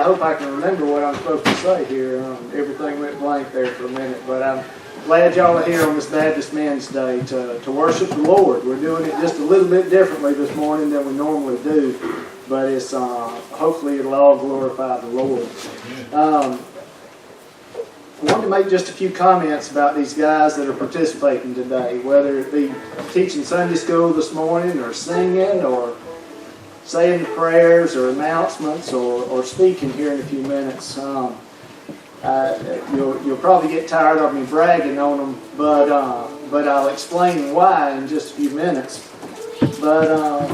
I hope I can remember what I'm supposed to say here. Everything went blank there for a minute, but I'm glad y'all are here on this Baptist Men's Day to worship the Lord. We're doing it just a little bit differently this morning than we normally do, but it's hopefully it'll all glorify the Lord. I wanted to make just a few comments about these guys that are participating today, whether it be teaching Sunday school this morning or singing or saying prayers or announcements or speaking here in a few minutes. You'll probably get tired of me bragging on them, but I'll explain why in just a few minutes. But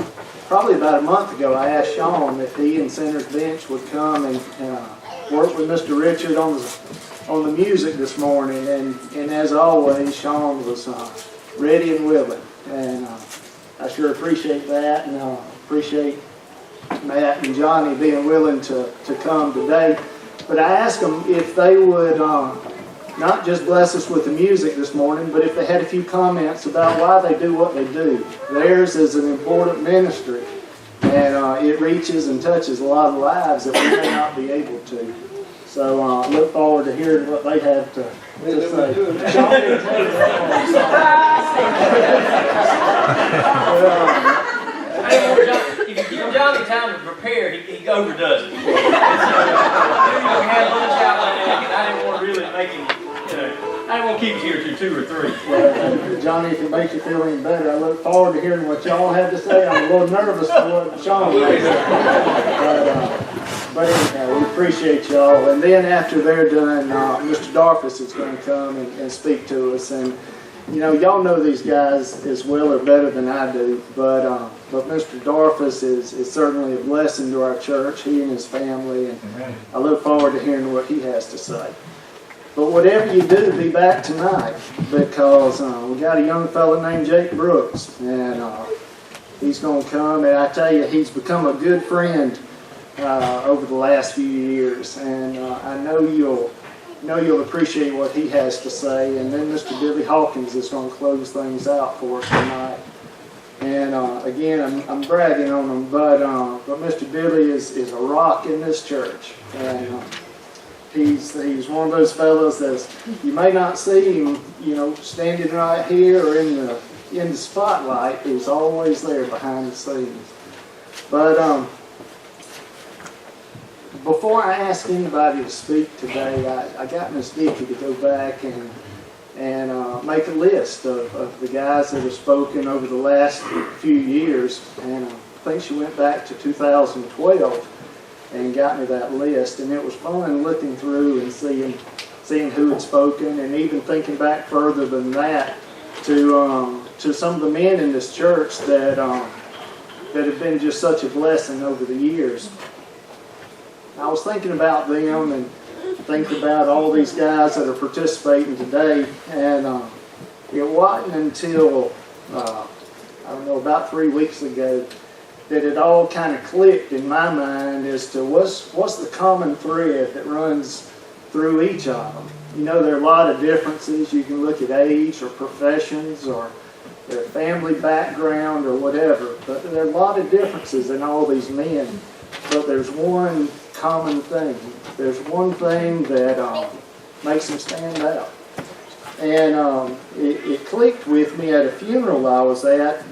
probably about a month ago, I asked Sean if he and Center's Bench would come and work with Mr. Richard on the music this morning, and as always, Sean was ready and willing, and I sure appreciate that, and appreciate Matt and Johnny being willing to come today. But I asked them if they would not just bless us with the music this morning, but if they had a few comments about why they do what they do. Theirs is an important ministry, and it reaches and touches a lot of lives that we may not be able to. So I look forward to hearing what they have to say. If you give Johnny time to prepare, he overdoes it. So, we had lunch out like that, and I didn't want to really make him, I didn't want to keep you here till 2 or 3. Well, Johnny, if it makes you feel any better, I look forward to hearing what y'all have to say. I'm a little nervous for what Sean has to say. But anyhow, we appreciate y'all. And then after they're done, Mr. Darfus is going to come and speak to us. And y'all know these guys as well or better than I do, but Mr. Darfus is certainly a blessing to our church, he and his family, and I look forward to hearing what he has to say. But whatever you do, be back tonight, because we got a young fellow named Jake Brooks, and he's going to come, and I tell you, he's become a good friend over the last few years, and I know you'll appreciate what he has to say. And then Mr. Billy Hawkins is going to close things out for us tonight. And again, I'm bragging on him, but Mr. Billy is a rock in this church, and he's one of those fellows that you may not see him, standing right here or in the spotlight. He's always there behind the scenes. But before I ask anybody to speak today, I got Miss Vicky to go back and make a list of the guys that have spoken over the last few years. And I think she went back to 2012 and got me that list. And it was fun looking through and seeing who had spoken, and even thinking back further than that to some of the men in this church that have been just such a blessing over the years. I was thinking about them and thinking about all these guys that are participating today, and it wasn't until, about 3 weeks ago that it all kind of clicked in my mind as to what's the common thread that runs through each of them. There are a lot of differences. You can look at age or professions or their family background or whatever, but there are a lot of differences in all these men. But there's one common thing. There's one thing that makes them stand out. And it clicked with me at a funeral I was at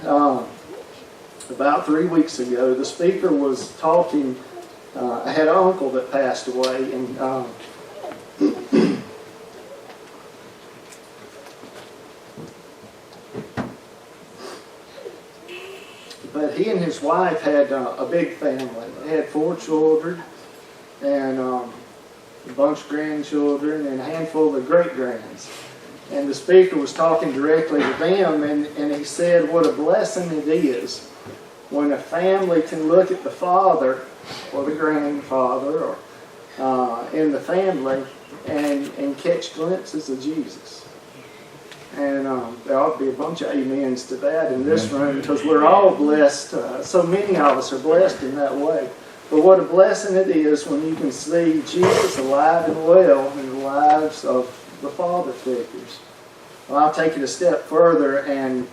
about 3 weeks ago. The speaker was talking. I had an uncle that passed away, and but he and his wife had a big family. They had 4 children, and a bunch of grandchildren, and a handful of great-grands. And the speaker was talking directly to them, and he said what a blessing it is when a family can look at the father or the grandfather or in the family and catch glimpses of Jesus. And there ought to be a bunch of amens to that in this room, because we're all blessed. So many of us are blessed in that way. But what a blessing it is when you can see Jesus alive and well in the lives of the father figures. Well, I'll take it a step further and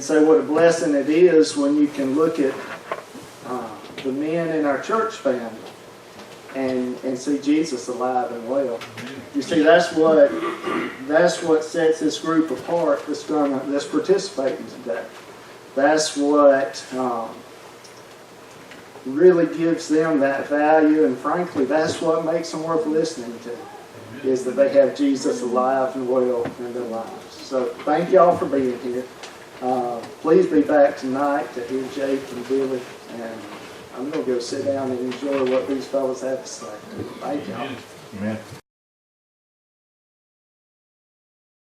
say what a blessing it is when you can look at the men in our church family and see Jesus alive and well. You see, that's what sets this group apart that's participating today. That's what really gives them that value, and frankly, that's what makes them worth listening to, is that they have Jesus alive and well in their lives. So thank y'all for being here. Please be back tonight to hear Jake and Billy, and I'm going to go sit down and enjoy what these fellas have to say. Thank y'all. Amen.